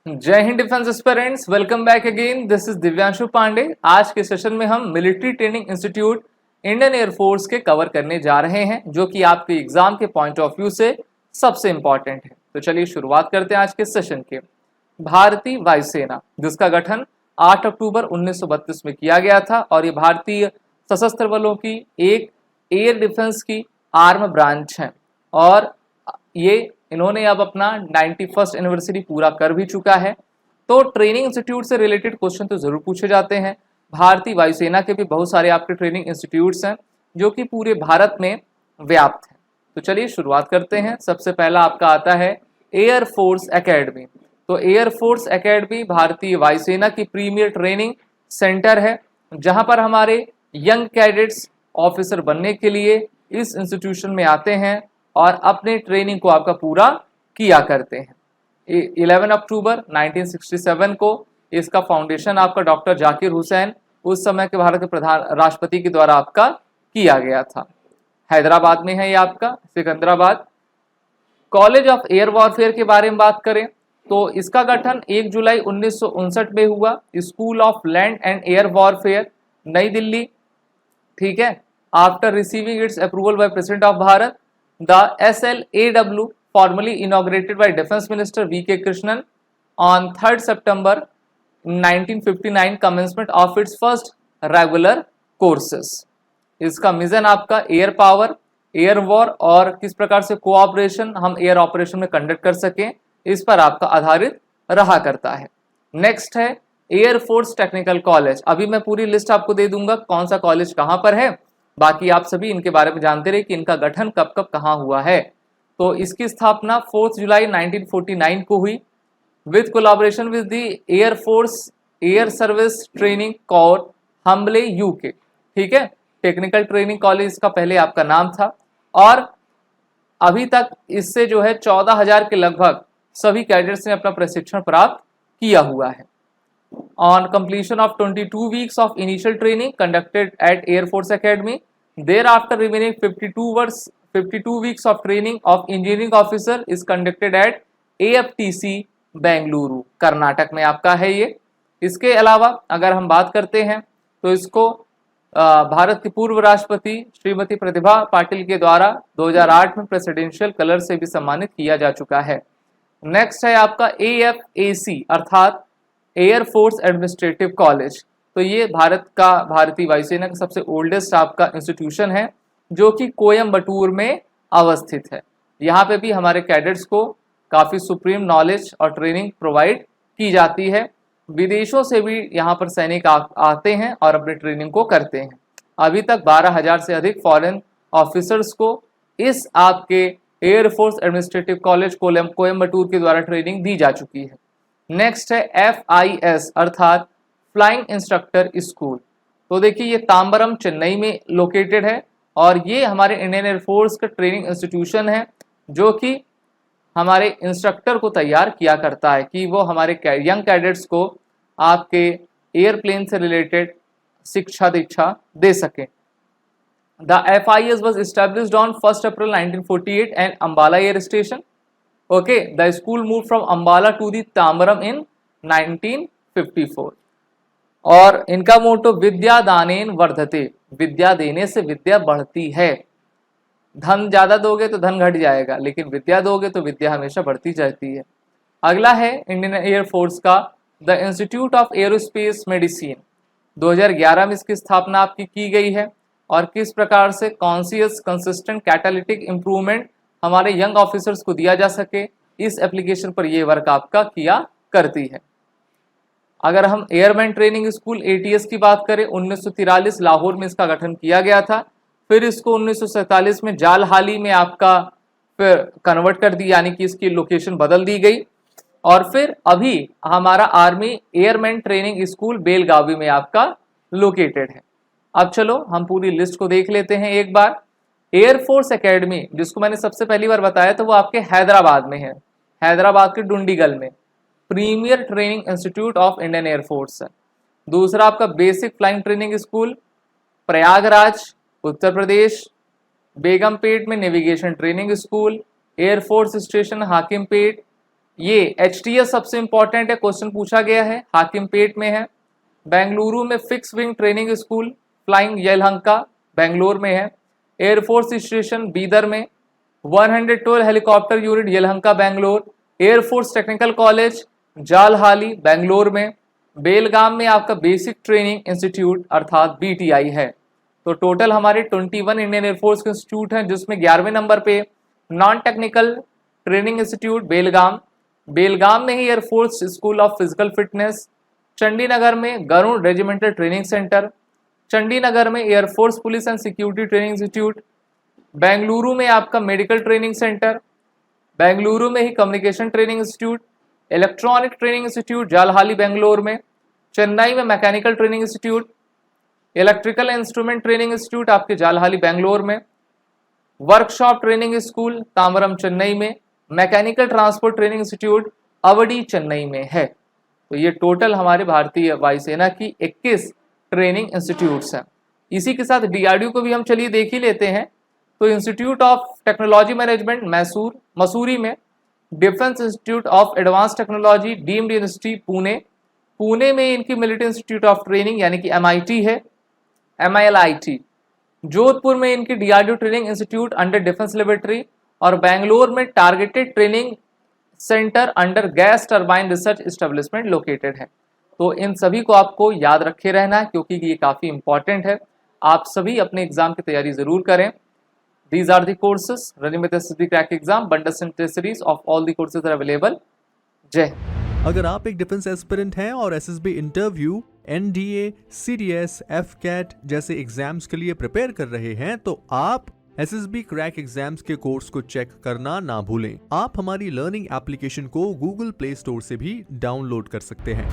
जय Hind defence aspirants, welcome back again. This is Divyanshu Pandey. आज के सेशन में हम military training institute Indian Air Force के कवर करने जा रहे हैं, जो कि आपके एग्जाम के पॉइंट ऑफ व्यू से सबसे इंपॉर्टेंट है। तो चलिए शुरुआत करते हैं आज के सेशन के। भारतीय वायुसेना, जिसका गठन 8 अक्टूबर 1932 में किया गया था, और ये भारतीय सशस्त्र बलों की एक एयर डिफेंस की आर्म ब्रांच है, और ये इन्होंने अब अपना 91st एनिवर्सरी पूरा कर भी चुका है। तो ट्रेनिंग इंस्टीट्यूट से रिलेटेड क्वेश्चन तो जरूर पूछे जाते हैं। भारतीय वायुसेना के भी बहुत सारे आपके ट्रेनिंग इंस्टीट्यूट्स हैं जो कि पूरे भारत में व्याप्त हैं। तो चलिए शुरुआत करते हैं। सबसे पहला आपका आता है एयर फोर्स एकेडमी। तो एयर फोर्स एकेडमी भारतीय वायुसेना की प्रीमियर ट्रेनिंग सेंटर है, जहां पर हमारे यंग कैडेट्स ऑफिसर बनने के लिए इस इंस्टीट्यूशन में आते हैं और अपने ट्रेनिंग को आपका पूरा किया करते हैं। 11 अक्टूबर 1967 को इसका फाउंडेशन आपका डॉक्टर जाकिर हुसैन, उस समय के भारत के प्रधान राष्ट्रपति के द्वारा आपका किया गया था। हैदराबाद में है ये आपका, Secunderabad. College of air warfare के बारे में बात करें तो इसका गठन 1 जुलाई 1959 में हुआ। School of land and air warfare, नई दिल्ली। ठीक है। After receiving it's approval by president of Bharat, the SLAW formally inaugurated by Defense Minister V.K. Krishnan on 3rd September 1959, commencement of its first regular courses। इसका mission आपका air power, air war और किस प्रकार से cooperation हम air operation में conduct कर सकें, इस पर आपका आधारित रहा करता है। नेक्स्ट है एयर फोर्स टेक्निकल कॉलेज। अभी मैं पूरी लिस्ट आपको दे दूंगा कौन सा कॉलेज कहां पर है, बाकी आप सभी इनके बारे में जानते रहे कि इनका गठन कब कब कहां हुआ है। तो इसकी स्थापना 4 जुलाई 1949 को हुई, with collaboration with the air force air service training corps, Hamble UK. ठीक है। टेक्निकल ट्रेनिंग कॉलेज इसका पहले आपका नाम था, और अभी तक इससे जो है 14,000 के लगभग सभी कैडेट्स ने अपना प्रशिक्षण प्राप्त किया हुआ है। On completion of 22 weeks of initial training conducted at Air Force Academy, thereafter remaining 52 weeks of training of engineering officer is conducted at AFTC Bengaluru, Karnataka में आपका है ये। इसके अलावा अगर हम बात करते हैं तो इसको भारत की पूर्व राष्ट्रपति श्रीमती प्रतिभा पाटिल के द्वारा 2008 में प्रेसिडेंशियल कलर से भी सम्मानित किया जा चुका है। नेक्स्ट है आपका AFAC अर्थात एयर फोर्स एडमिनिस्ट्रेटिव कॉलेज। तो ये भारत का भारतीय वायुसेना का सबसे ओल्डेस्ट आपका इंस्टीट्यूशन है, जो कि कोयम्बटूर में अवस्थित है। यहाँ पे भी हमारे कैडेट्स को काफ़ी सुप्रीम नॉलेज और ट्रेनिंग प्रोवाइड की जाती है। विदेशों से भी यहाँ पर सैनिक आते हैं और अपनी ट्रेनिंग को करते हैं। अभी तक 12,000 से अधिक फॉरेन ऑफिसर्स को इस आपके air force administrative college Coimbatore के द्वारा ट्रेनिंग दी जा चुकी है। नेक्स्ट है FIS अर्थात फ्लाइंग इंस्ट्रक्टर स्कूल। तो देखिए ये तांबरम चेन्नई में लोकेटेड है, और ये हमारे इंडियन एयरफोर्स का ट्रेनिंग इंस्टीट्यूशन है, जो कि हमारे इंस्ट्रक्टर को तैयार किया करता है कि वो हमारे यंग कैडेट्स को आपके एयरप्लेन से रिलेटेड शिक्षा दीक्षा दे सकें। The FIS was established on 1st April 1948 and Ambala Air Station। Okay, the school moved from Ambala to the Tambaram in 1954। और इनका मोटो विद्या दानेन वर्धते, विद्या देने से विद्या बढ़ती है। धन ज्यादा दोगे तो धन घट जाएगा, लेकिन विद्या दोगे तो विद्या हमेशा बढ़ती जाती है। अगला है इंडियन एयर फोर्स का the institute of aerospace medicine. 2011 में इसकी स्थापना आपकी की गई है, और किस प्रकार से कॉन्सियस कंसिस्टेंट कैटालिटिक इंप्रूवमेंट हमारे यंग ऑफिसर्स को दिया जा सके, इस एप्लीकेशन पर यह वर्क आपका किया करती है। अगर हम एयरमैन ट्रेनिंग स्कूल ATS की बात करें, 1943 लाहौर में इसका गठन किया गया था। फिर इसको 1947 में जाल हाली में आपका फिर कन्वर्ट कर दी, यानी कि इसकी लोकेशन बदल दी गई, और फिर अभी हमारा army airman training school Belagavi में आपका लोकेटेड है। अब चलो हम पूरी लिस्ट को देख लेते हैं एक बार। एयरफोर्स एकेडमी, जिसको मैंने सबसे पहली बार बताया तो वो आपके हैदराबाद में है, हैदराबाद के डुंडीगल में premier training institute of Indian air force है। दूसरा आपका basic flying training school Prayagraj Uttar Pradesh, Begumpet में navigation training school, air force station Hakimpet, ये HTS सबसे इंपॉर्टेंट है, क्वेश्चन पूछा गया है, हाकिमपेट में है। बेंगलुरु में fix wing training school flying Yelahanka Bangalore में है। एयरफोर्स स्टेशन बीदर में। 112 helicopter unit Yelahanka Bangalore. Air force technical college Jalahalli Bangalore में। बेलगाम में आपका बेसिक ट्रेनिंग इंस्टीट्यूट अर्थात BTI है। तो टोटल हमारे 21 इंडियन एयरफोर्स के इंस्टीट्यूट हैं, जिसमें 11वें नंबर पे non technical training institute Belgaum में ही air force school of physical fitness. Chandinagar में Garud regimental training centre. Chandinagar में air force police and security training institute. Bengaluru में आपका मेडिकल ट्रेनिंग सेंटर। बेंगलुरु में ही communication training institute. Electronic training institute Jalahalli Bangalore में। चेन्नई में mechanical training institute. Electrical instrument training institute आपके जालहाली बेंगलोर में। Workshop training school Tambaram Chennai में। Mechanical transport training institute Avadi Chennai में है। तो ये टोटल हमारे भारतीय वायुसेना की 21 ट्रेनिंग इंस्टीट्यूट्स हैं। इसी के साथ DRDO को भी हम चलिए देख ही लेते हैं। तो institute of technology management Mussoorie में। Defence institute of advance technology deemed university Pune में इनकी मिलिट्री इंस्टीट्यूट ऑफ ट्रेनिंग यानी कि MIT है, MILIT। जोधपुर में इनकी DRDO training institute under defence laboratory. और बेंगलोर में targeted training centre under gas turbine research establishment located है। तो इन सभी को आपको याद रखे रहना है, क्योंकि ये काफ़ी इंपॉर्टेंट है। आप सभी अपने एग्जाम की तैयारी जरूर करें। These are the courses running with SSB crack exam. Bundles and test series of all the courses are available. जय हिंद। अगर आप एक डिफेंस एस्पिरेंट हैं और SSB interview, NDA, CDS, FCAT जैसे एग्जाम्स के लिए प्रिपेयर कर रहे हैं, तो आप SSB क्रैक एग्जाम्स के कोर्स को चेक करना ना भूलें। आप हमारी लर्निंग एप्लीकेशन को Google प्ले स्टोर से भी डाउनलोड कर सकते हैं।